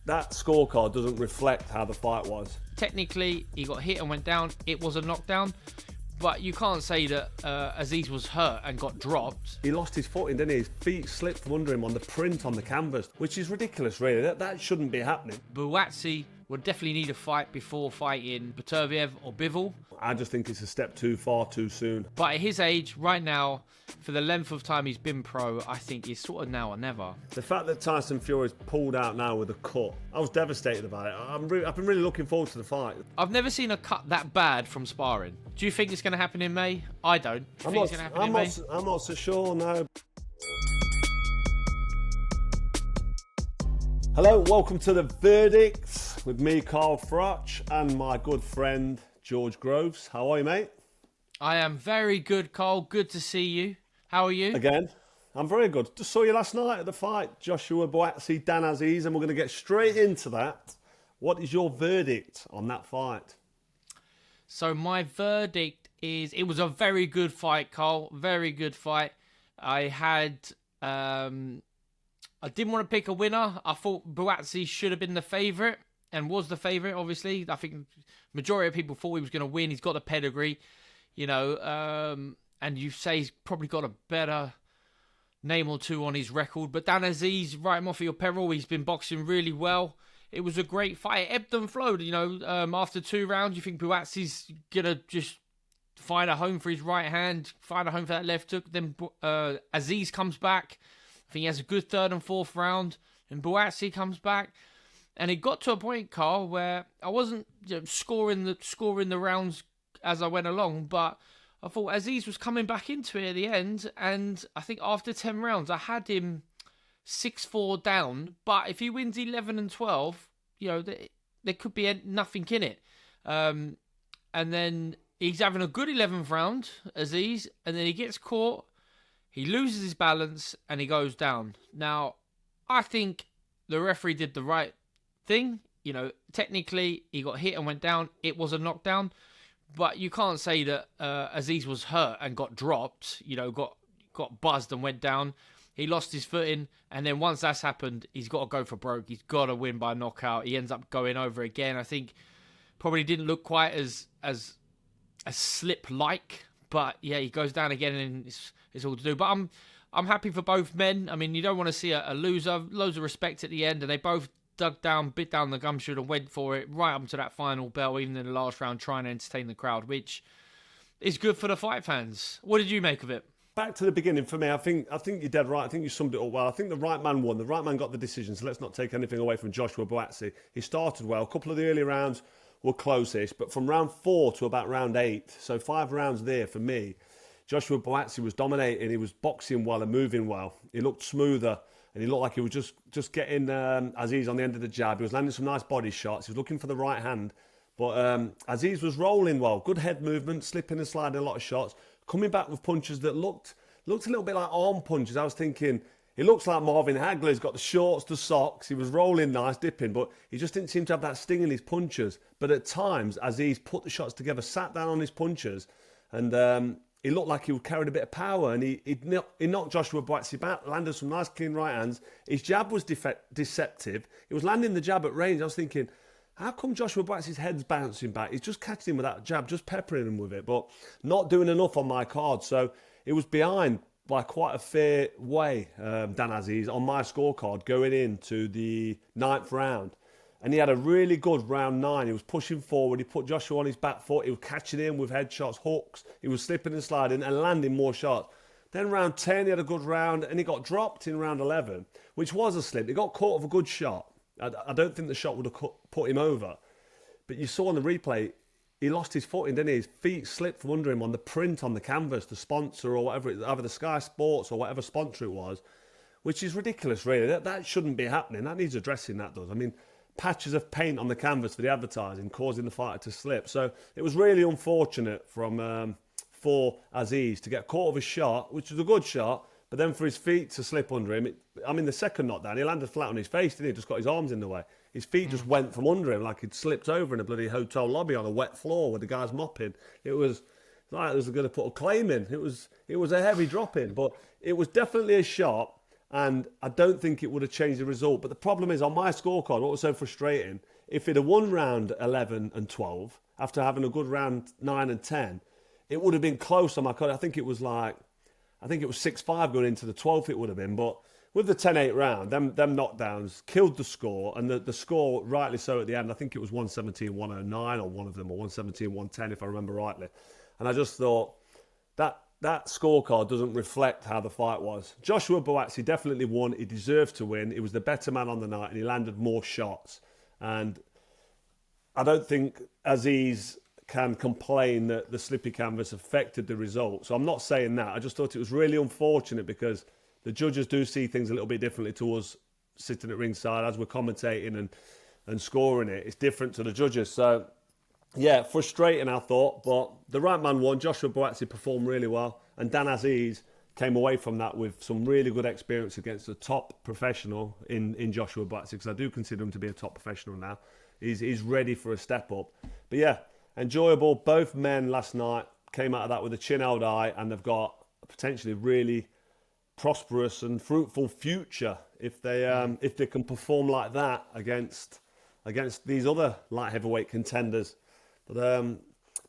that scorecard doesn't reflect how the fight was. Technically, he got hit and went down. It was a knockdown. But you can't say that Azeez was hurt and got dropped. He lost his footing, didn't he? His feet slipped from under him on the print on the canvas, which is ridiculous, really. That shouldn't be happening. Buatsi would definitely need a fight before fighting Beterbiev or Bivol. I just think it's a step too far too soon. But at his age, right now, for the length of time he's been pro, I think it's sort of now or never. The fact that Tyson Fury's pulled out now with a cut, I was devastated about it. I've been really looking forward to the fight. I've never seen a cut that bad from sparring. Do you think it's going to happen in May? I don't. Do you think it's going to happen in May? I'm not so sure, no. Hello, welcome to The Verdict with me, Carl Froch, and my good friend, George Groves. How are you, mate? I am very good, Carl. Good to see you. How are you? Again, I'm very good. Just saw you last night at the fight, Joshua Buatsi, Dan Azeez, and we're going to get straight into that. What is your verdict on that fight? So my verdict is it was a very good fight, Carl. Very good fight. I didn't want to pick a winner. I thought Buatsi should have been the favourite and was the favourite, obviously. I think majority of people thought he was going to win. He's got the pedigree, you know, and you say he's probably got a better name or two on his record. But Dan Azeez, write him off at your peril. He's been boxing really well. It was a great fight. It ebbed and flowed, you know. After 2 rounds, you think Buatsi's going to just find a home for his right hand, find a home for that left hook. Then Azeez comes back. I think he has a good 3rd and 4th round. And Buatsi comes back. And it got to a point, Carl, where I wasn't scoring the rounds as I went along, but I thought Azeez was coming back into it at the end. And I think after 10 rounds, I had him 6-4 down. But if he wins 11 and 12, you know, there could be nothing in it. And then he's having a good 11th round, Azeez, and then he gets caught. He loses his balance and he goes down. Now, I think the referee did the right thing. You know, technically, he got hit and went down. It was a knockdown. But you can't say that Azeez was hurt and got dropped, you know, got buzzed and went down. He lost his footing. And then once that's happened, he's got to go for broke. He's got to win by knockout. He ends up going over again. I think probably didn't look quite as slip-like. But yeah, he goes down again and it's all to do. But I'm happy for both men. I mean, you don't want to see a loser. Loads of respect at the end, and they both dug down, bit down the gumshoe and went for it right up to that final bell, even in the last round, trying to entertain the crowd, which is good for the fight fans. What did you make of it? Back to the beginning for me, I think you're dead right. I think you summed it up well. I think the right man won. The right man got the decision, so let's not take anything away from Joshua Buatsi. He started well. A couple of the early rounds were close-ish, but from round 4 to about round 8, so 5 rounds there for me, Joshua Buatsi was dominating. He was boxing well and moving well. He looked smoother, and he looked like he was just getting Azeez on the end of the jab. He was landing some nice body shots. He was looking for the right hand, but Azeez was rolling well. Good head movement, slipping and sliding a lot of shots, coming back with punches that looked a little bit like arm punches. I was thinking, he looks like Marvin Hagler. He's got the shorts, the socks. He was rolling nice, dipping, but he just didn't seem to have that sting in his punches. But at times, Azeez put the shots together, sat down on his punches, and he looked like he carried a bit of power. And he knocked Joshua Buatsi back, landed some nice, clean right hands. His jab was deceptive. He was landing the jab at range. I was thinking, how come Joshua Buatsi's head's bouncing back? He's just catching him with that jab, just peppering him with it, but not doing enough on my card. So it was behind by quite a fair way, Dan Azeez, on my scorecard going into the 9th round. And he had a really good round 9. He was pushing forward. He put Joshua on his back foot. He was catching him with headshots, hooks. He was slipping and sliding and landing more shots. Then round 10, he had a good round, and he got dropped in round 11, which was a slip. He got caught with a good shot. I don't think the shot would have put him over. But you saw on the replay, he lost his footing, didn't he? His feet slipped from under him on the print on the canvas, the sponsor or whatever, either the Sky Sports or whatever sponsor it was, which is ridiculous, really. That shouldn't be happening. That needs addressing, that does. I mean, patches of paint on the canvas for the advertising, causing the fighter to slip. So it was really unfortunate for Azeez to get caught with a shot, which was a good shot, but then for his feet to slip under him. The second knockdown, he landed flat on his face, didn't he? Just got his arms in the way. His feet just went from under him like he'd slipped over in a bloody hotel lobby on a wet floor with the guys mopping. It was like they was going to put a claim in. It was a heavy drop in, but it was definitely a shot. And I don't think it would have changed the result. But the problem is, on my scorecard, what was so frustrating, if it had won round 11 and 12, after having a good round 9 and 10, it would have been close on my card. I think it was 6-5 going into the 12th it would have been. But with the 10-8 round, them knockdowns killed the score. And the score, rightly so at the end, I think it was 117-109 or one of them, or 117-110 if I remember rightly. And I just thought, that scorecard doesn't reflect how the fight was. Joshua Buatsi definitely won. He deserved to win. He was the better man on the night and he landed more shots. And I don't think Azeez can complain that the slippy canvas affected the result. So I'm not saying that. I just thought it was really unfortunate because the judges do see things a little bit differently to us sitting at ringside as we're commentating and scoring it. It's different to the judges. So, yeah, frustrating, I thought. But the right man won. Joshua Buatsi performed really well. And Dan Azeez came away from that with some really good experience against the top professional in Joshua Buatsi, because I do consider him to be a top professional now. He's ready for a step up. But yeah, enjoyable. Both men last night came out of that with a chin held high, and they've got a potentially really prosperous and fruitful future if they can perform like that against these other light heavyweight contenders. But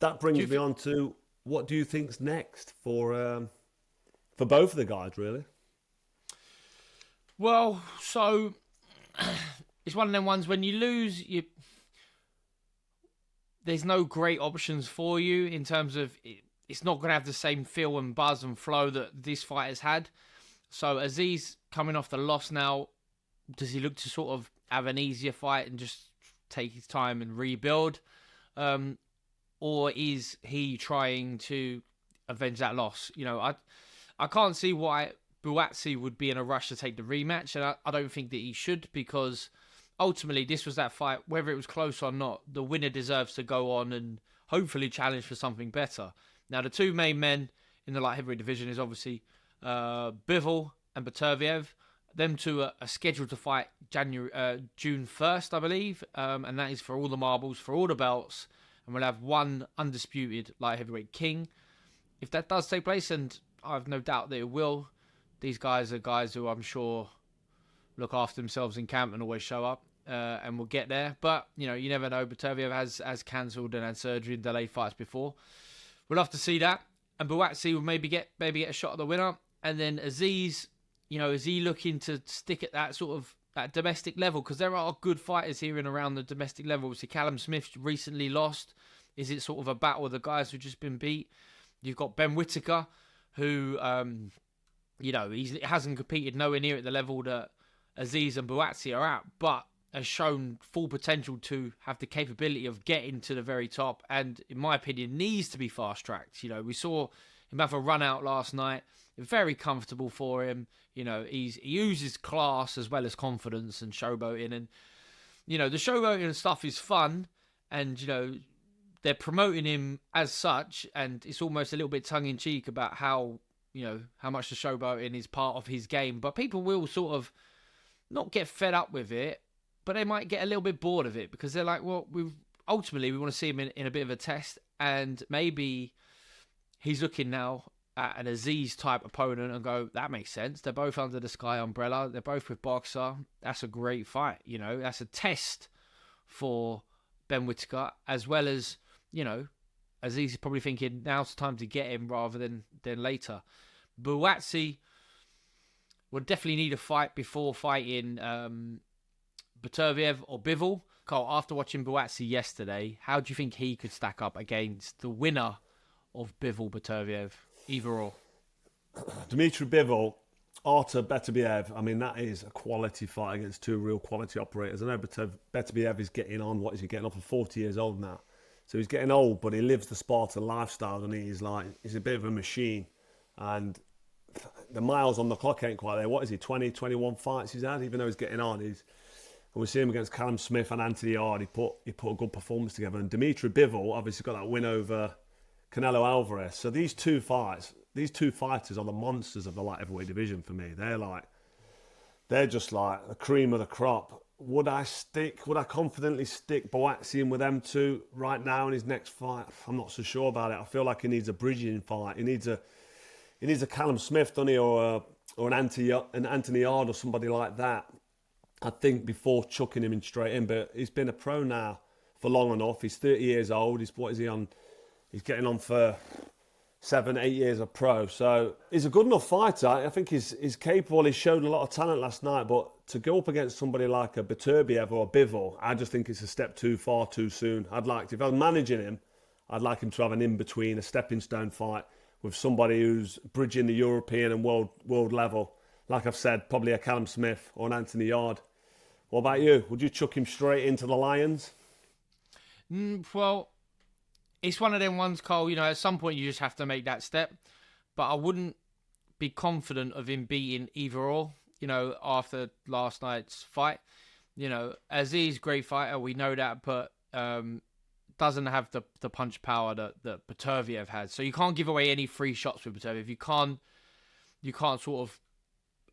that brings me on to, what do you think's next for both of the guys, really? Well, so it's one of them ones when you lose, there's no great options for you in terms of it's not going to have the same feel and buzz and flow that this fight has had. So Azeez coming off the loss now, does he look to sort of have an easier fight and just take his time and rebuild? Or is he trying to avenge that loss? You know, I can't see why Buatsi would be in a rush to take the rematch, and I don't think that he should, because ultimately this was that fight, whether it was close or not, the winner deserves to go on and hopefully challenge for something better. Now, the two main men in the light heavyweight division is obviously Bivol and Beterbiev. Them two are scheduled to fight June 1st, I believe, and that is for all the marbles, for all the belts, and we'll have one undisputed light heavyweight king. If that does take place, and I have no doubt that it will, these guys are guys who I'm sure look after themselves in camp and always show up, and will get there. But, you know, you never know. Beterbiev has cancelled and had surgery and delayed fights before. We'll have to see that. And Buatsi will maybe get a shot at the winner. And then Azeez, you know, is he looking to stick at that sort of that domestic level? Because there are good fighters here and around the domestic level. Obviously, Callum Smith recently lost. Is it sort of a battle with the guys who've just been beat? You've got Ben Whittaker, who, you know, he hasn't competed nowhere near at the level that Azeez and Buatsi are at, but has shown full potential to have the capability of getting to the very top, and in my opinion needs to be fast-tracked. You know, we saw him have a run out last night, very comfortable for him. You know, he uses class as well as confidence and showboating, and, you know, the showboating and stuff is fun, and, you know, they're promoting him as such, and it's almost a little bit tongue-in-cheek about how, you know, how much the showboating is part of his game, but people will sort of not get fed up with it, but they might get a little bit bored of it, because they're like, well, ultimately we want to see him in a bit of a test, and maybe he's looking now at an Azeez type opponent and go, that makes sense. They're both under the Sky umbrella. They're both with Boxer. That's a great fight. You know, that's a test for Ben Whittaker, as well as, you know, Azeez is probably thinking now's the time to get him rather than later. Buatsi would definitely need a fight before fighting Beterbiev or Bivol. Carl, after watching Buatsi yesterday, how do you think he could stack up against the winner of Bivol Beterbiev, either or? Dimitri Bivol, Artur Beterbiev, I mean, that is a quality fight against two real quality operators. I know Beterbiev is getting on, what is he getting on for 40 years old now? So he's getting old, but he lives the Spartan lifestyle, and he's a bit of a machine. And the miles on the clock ain't quite there. What is he, 20, 21 fights he's had, even though he's getting on? And we see him against Callum Smith and Anthony Yard. He put a good performance together. And Dimitri Bivol obviously got that win over Canelo Alvarez. So these two fighters are the monsters of the light heavyweight division for me. They're just like the cream of the crop. Would I confidently stick Buatsi in with them two right now in his next fight? I'm not so sure about it. I feel like he needs a bridging fight. He needs a Callum Smith, doesn't he, or or an Anthony Yard or somebody like that, I think, before chucking him in straight in. But he's been a pro now for long enough. He's 30 years old. What is he on? He's getting on for 7, 8 years of pro. So he's a good enough fighter. I think he's capable. He showed a lot of talent last night. But to go up against somebody like a Beterbiev or a Bivol, I just think it's a step too far too soon. If I was managing him, I'd like him to have an in-between, a stepping stone fight with somebody who's bridging the European and world level. Like I've said, probably a Callum Smith or an Anthony Yard. What about you? Would you chuck him straight into the Lions? Well, it's one of them ones, Cole, at some point you just have to make that step. But I wouldn't be confident of him beating either or, after last night's fight. Azeez, great fighter, we know that, but doesn't have the punch power that Beterbiev has. So you can't give away any free shots with Beterbiev. You can't sort of,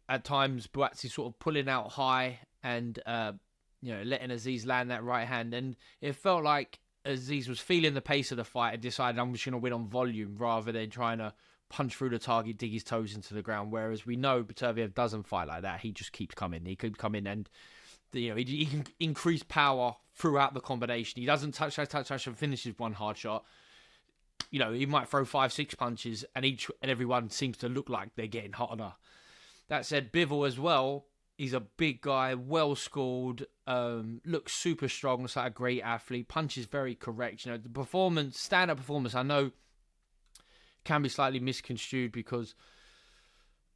at times, Buatsi sort of pulling out high and letting Azeez land that right hand. And it felt like Azeez was feeling the pace of the fight and decided, I'm just going to win on volume rather than trying to punch through the target, dig his toes into the ground. Whereas we know Beterbiev doesn't fight like that. He just keeps coming. He keeps coming and he can increase power throughout the combination. He doesn't touch and finishes one hard shot. He might throw 5, 6 punches and everyone seems to look like they're getting hotter. That said, Bivol as well, he's a big guy, well-schooled, looks super strong, looks like a great athlete, punches very correct. The stand-up performance, I know, can be slightly misconstrued because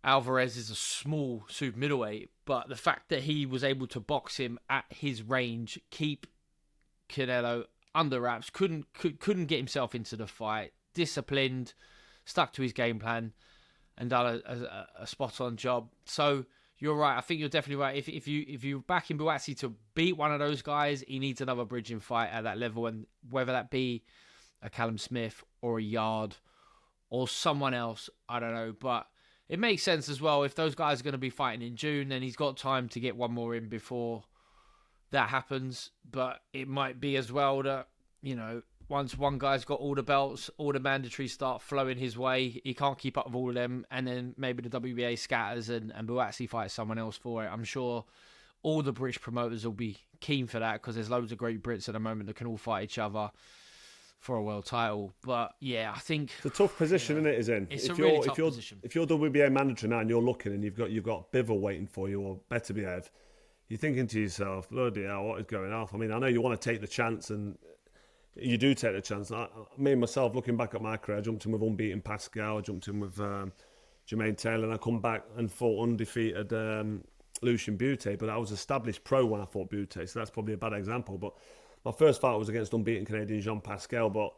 Alvarez is a small super middleweight, but the fact that he was able to box him at his range, keep Canelo under wraps, couldn't get himself into the fight, disciplined, stuck to his game plan, and done a spot-on job. So you're right. I think you're definitely right. If you back in Buatsi to beat one of those guys, he needs another bridging fight at that level, and whether that be a Callum Smith or a Yard or someone else, I don't know. But it makes sense as well. If those guys are going to be fighting in June, then he's got time to get one more in before that happens. But it might be as well that, once one guy's got all the belts, all the mandatories start flowing his way, he can't keep up with all of them, and then maybe the WBA scatters and Buatsi fights someone else for it. I'm sure all the British promoters will be keen for that because there's loads of great Brits at the moment that can all fight each other for a world title. But yeah, I think it's a tough position, isn't it? Is in. It's a really tough position. If you're WBA mandatory now and you're looking and you've got Bivol waiting for you or Beterbiev, you're thinking to yourself, bloody hell, what is going on? I mean, I know you want to take the chance and you do take the chance. Me myself, looking back at my career, I jumped in with unbeaten Pascal, I jumped in with Jermaine Taylor, and I come back and fought undefeated Lucian Butte, but I was established pro when I fought Butte, so that's probably a bad example. But my first fight was against unbeaten Canadian Jean Pascal, but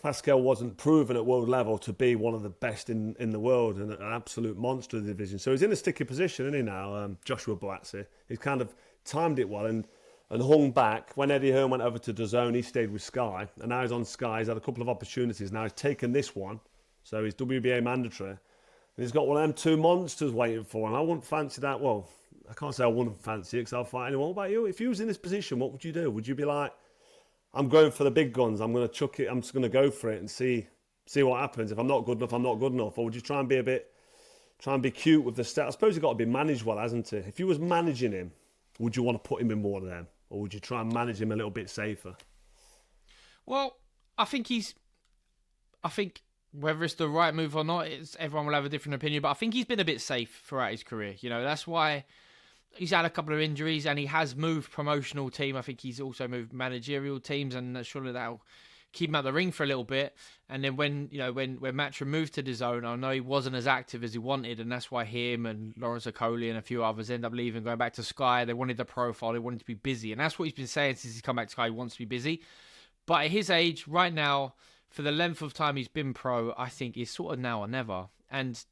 Pascal wasn't proven at world level to be one of the best in the world and an absolute monster of the division. So he's in a sticky position, isn't he now, Joshua Buatsi? He's kind of timed it well and hung back. When Eddie Hearn went over to DAZN, he stayed with Sky, and now he's on Sky. He's had a couple of opportunities. Now he's taken this one, so he's WBA mandatory. And he's got one of them 2 monsters waiting for him. I wouldn't fancy that. Well, I can't say I wouldn't fancy it because I'll fight anyone. What about you? If you was in this position, what would you do? Would you be like, I'm going for the big guns, I'm going to chuck it, I'm just going to go for it and see what happens. If I'm not good enough, I'm not good enough. Or would you try and be cute with the step? I suppose you've got to be managed well, hasn't it? If you was managing him, would you want to put him in more of them? Or would you try and manage him a little bit safer? Well, I think whether it's the right move or not, everyone will have a different opinion. But I think he's been a bit safe throughout his career. That's why he's had a couple of injuries and he has moved promotional team. I think he's also moved managerial teams, and surely that'll keep him out the ring for a little bit. And then when Matchroom moved to DAZN, I know he wasn't as active as he wanted, and that's why him and Lawrence Okoli and a few others end up leaving, going back to Sky. They wanted the profile, they wanted to be busy, and that's what he's been saying since he's come back to Sky. He wants to be busy, but at his age right now, for the length of time he's been pro, I think it's sort of now or never. And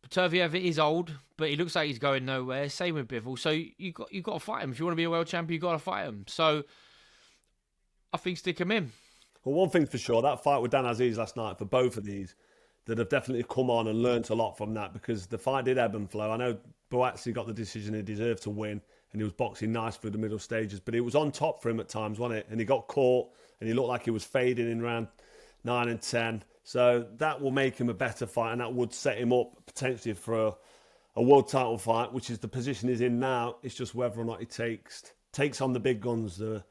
Beterbiev is old, but he looks like he's going nowhere. Same with Bivol. So you got to fight him. If you want to be a world champion, you got to fight him. So I think stick him in. Well, one thing for sure, that fight with Dan Azeez last night, for both of these, that have definitely come on and learnt a lot from that, because the fight did ebb and flow. I know Buatsi got the decision he deserved to win, and he was boxing nice through the middle stages, but it was on top for him at times, wasn't it? And he got caught, and he looked like he was fading in round 9 and 10. So that will make him a better fighter, and that would set him up potentially for a world title fight, which is the position he's in now. It's just whether or not he takes on the big guns, the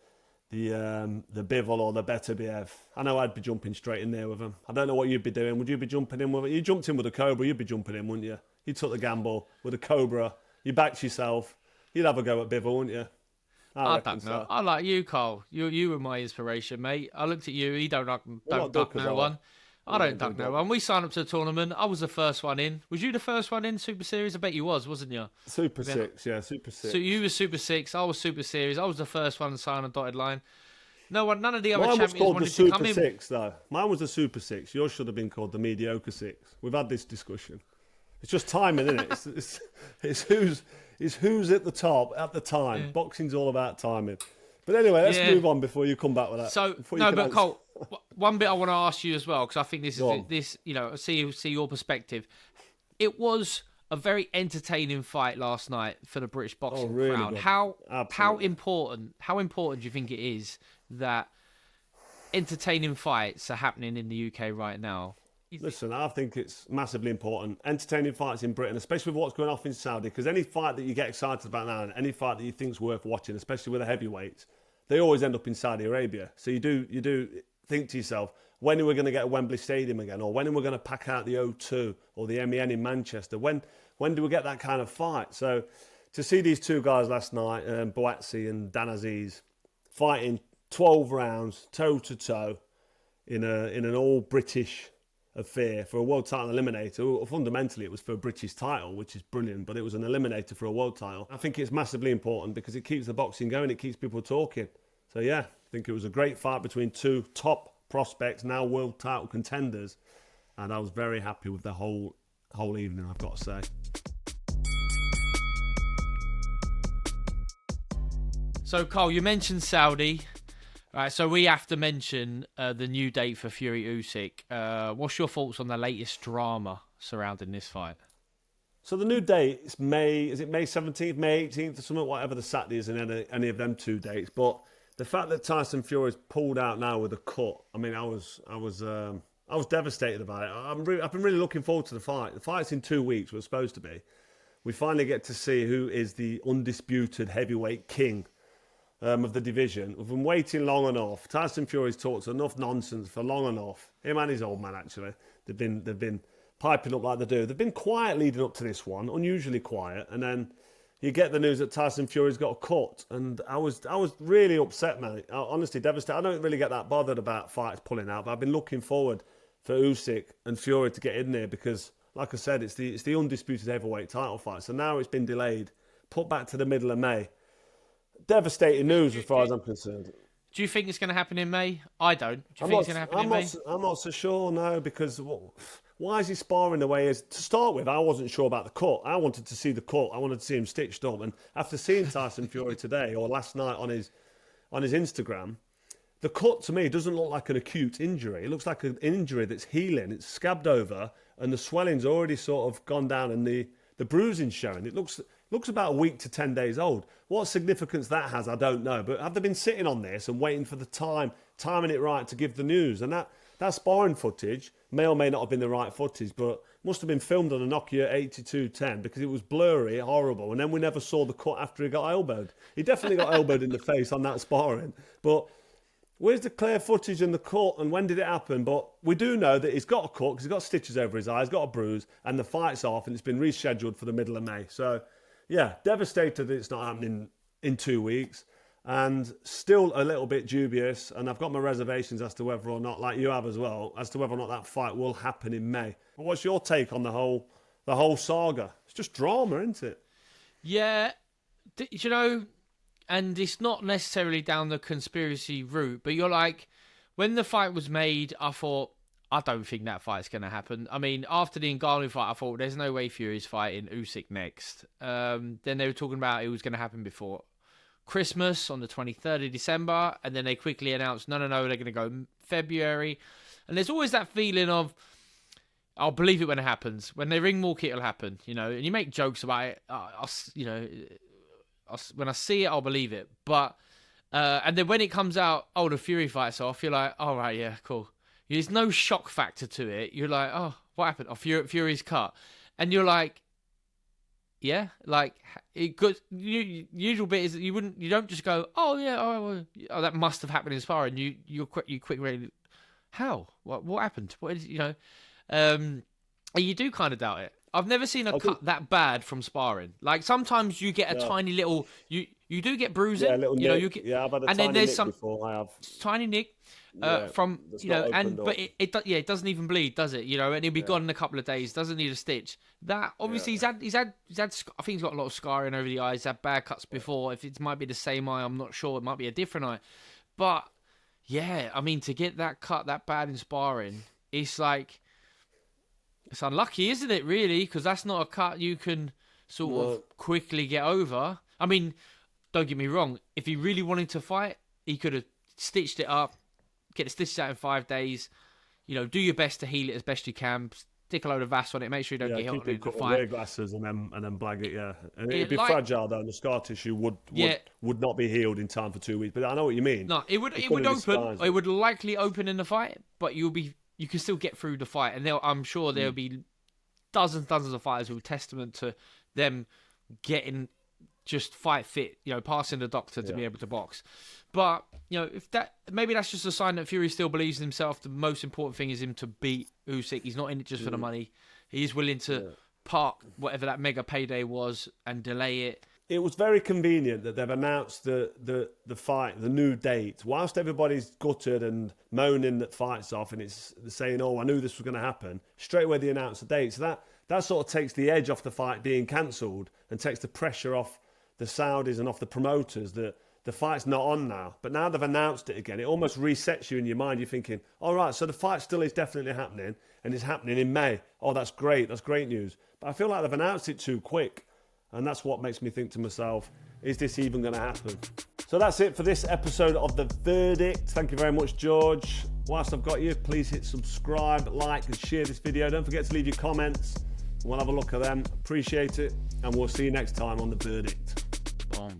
Bivol or the Beterbiev. I know I'd be jumping straight in there with him. I don't know what you'd be doing. Would you be jumping in with it? You jumped in with a Cobra, you'd be jumping in, wouldn't you? You took the gamble with a Cobra. You backed yourself. You'd have a go at Bivol, wouldn't you? I don't know. I like you, Cole. You were my inspiration, mate. I looked at you. He don't duck no one. I don't duck no one. We signed up to the tournament. I was the first one in. Was you the first one in Super Series? I bet you was, wasn't you? Super 6, yeah, Super 6. So you were Super 6. I was Super Series. I was the first one to sign on dotted line. None of the other champions wanted to come in. Mine was called the Super 6, though. Mine was the Super 6. Yours should have been called the Mediocre 6. We've had this discussion. It's just timing, isn't it? It's who's at the top at the time. Yeah. Boxing's all about timing. But anyway, let's move on before you come back with that. So Cole, one bit I want to ask you as well, because I think this is see your perspective. It was a very entertaining fight last night for the British boxing crowd. Good. How important do you think it is that entertaining fights are happening in the UK right now? Listen, I think it's massively important. Entertaining fights in Britain, especially with what's going off in Saudi, because any fight that you get excited about now, and any fight that you think's worth watching, especially with the heavyweights, they always end up in Saudi Arabia. So you do think to yourself, when are we going to get a Wembley Stadium again, or when are we going to pack out the O2 or the MEN in Manchester? When do we get that kind of fight? So to see these two guys last night, Buatsi and Dan Azeez, fighting 12 rounds toe to toe in an all British affair for a world title eliminator. Fundamentally, it was for a British title, which is brilliant, but it was an eliminator for a world title. I think it's massively important because it keeps the boxing going, it keeps people talking. So yeah, I think it was a great fight between two top prospects, now world title contenders, and I was very happy with the whole evening, I've got to say. So Cole, you mentioned Saudi. Right, so we have to mention the new date for Fury Usyk. What's your thoughts on the latest drama surrounding this fight? So the new date is May 17th, May 18th or something, whatever the Saturday is in any of them two dates. But the fact that Tyson Fury's pulled out now with a cut, I mean, I was devastated about it. I've been really looking forward to the fight. The fight's in 2 weeks, was supposed to be. We finally get to see who is the undisputed heavyweight king of the division. We've been waiting long enough. Tyson Fury's talked enough nonsense for long enough. Him and his old man, actually. They've been piping up like they do. They've been quiet leading up to this one, unusually quiet, and then you get the news that Tyson Fury's got a cut, and I was really upset, man. Honestly, devastated. I don't really get that bothered about fights pulling out, but I've been looking forward for Usyk and Fury to get in there because, like I said, it's the undisputed heavyweight title fight. So now it's been delayed, put back to the middle of May. Devastating news as far as I'm concerned. Do you think it's going to happen in May? I don't. Do you think it's going to happen in May? I'm not so sure, no, because why is he sparring the way he is? To start with, I wasn't sure about the cut. I wanted to see the cut. I wanted to see him stitched up. And after seeing Tyson Fury today or last night on his Instagram, the cut to me doesn't look like an acute injury. It looks like an injury that's healing. It's scabbed over and the swelling's already sort of gone down and the bruising's showing. It looks about a week to 10 days old. What significance that has, I don't know. But have they been sitting on this and waiting for the timing it right to give the news? And that sparring footage may or may not have been the right footage, but must have been filmed on a Nokia 8210 because it was blurry, horrible. And then we never saw the cut after he got elbowed. He definitely got elbowed in the face on that sparring. But where's the clear footage and the cut and when did it happen? But we do know that he's got a cut because he's got stitches over his eyes, got a bruise, and the fight's off and it's been rescheduled for the middle of May. So, yeah, devastated that it's not happening in 2 weeks and still a little bit dubious. And I've got my reservations as to whether or not, like you have as well, as to whether or not that fight will happen in May. But what's your take on the whole saga? It's just drama, isn't it? Yeah, you know, and it's not necessarily down the conspiracy route, but you're like, when the fight was made, I thought, I don't think that fight's going to happen. I mean, after the Ngannou fight, I thought, there's no way Fury's fighting Usyk next. Then they were talking about it was going to happen before Christmas on the 23rd of December, and then they quickly announced, no, they're going to go February. And there's always that feeling of, I'll believe it when it happens. When they ring walk, it'll happen, you know. And you make jokes about it, when I see it, I'll believe it. But and then when it comes out, the Fury fight's off, you're like, all right, yeah, cool. There's no shock factor to it. You're like, oh, what happened? Oh, Fury's cut, and you're like, yeah, like it could. Usual bit is that you don't just go, oh yeah, oh that must have happened in sparring. You quick really, how? What happened? What is and you do kind of doubt it. I've never seen a cut that bad from sparring. Like sometimes you get a tiny little, you do get bruising. Yeah, a little you know, nick. you get, Yeah, I've had a and tiny then there's nick some before. I have. tiny nick. From but it doesn't even bleed, does it? You know, and he'll be gone in a couple of days. Doesn't need a stitch. That obviously he's had. I think he's got a lot of scarring over the eyes. He's had bad cuts before. If it might be the same eye, I'm not sure. It might be a different eye. But yeah, I mean, to get that cut that bad in sparring, it's like it's unlucky, isn't it? Really, because that's not a cut you can sort of quickly get over. I mean, don't get me wrong. If he really wanted to fight, he could have stitched it up. Get the stitches out in 5 days. You know, do your best to heal it as best you can. Stick a load of Vass on it. Make sure you don't get hit on it in the fight. Wear glasses and then blag it. Yeah, and it'd be fragile though. And the scar tissue would not be healed in time for 2 weeks. But I know what you mean. No, it would open. It would likely open in the fight, but you can still get through the fight. And I'm sure there'll be dozens of fighters who are testament to them getting just fight fit. You know, passing the doctor to be able to box. But, you know, maybe that's just a sign that Fury still believes in himself. The most important thing is him to beat Usyk. He's not in it just for the money. He is willing to park whatever that mega payday was and delay it. It was very convenient that they've announced the fight, the new date, whilst everybody's gutted and moaning that fight's off and it's saying, oh, I knew this was going to happen. Straight away they announced the date. So that sort of takes the edge off the fight being cancelled and takes the pressure off the Saudis and off the promoters that the fight's not on now. But now they've announced it again. It almost resets you in your mind. You're thinking, all right, so the fight still is definitely happening and it's happening in May. Oh, that's great. That's great news. But I feel like they've announced it too quick. And that's what makes me think to myself, is this even going to happen? So that's it for this episode of The Verdict. Thank you very much, George. Whilst I've got you, please hit subscribe, like and share this video. Don't forget to leave your comments. We'll have a look at them. Appreciate it. And we'll see you next time on The Verdict. Boom.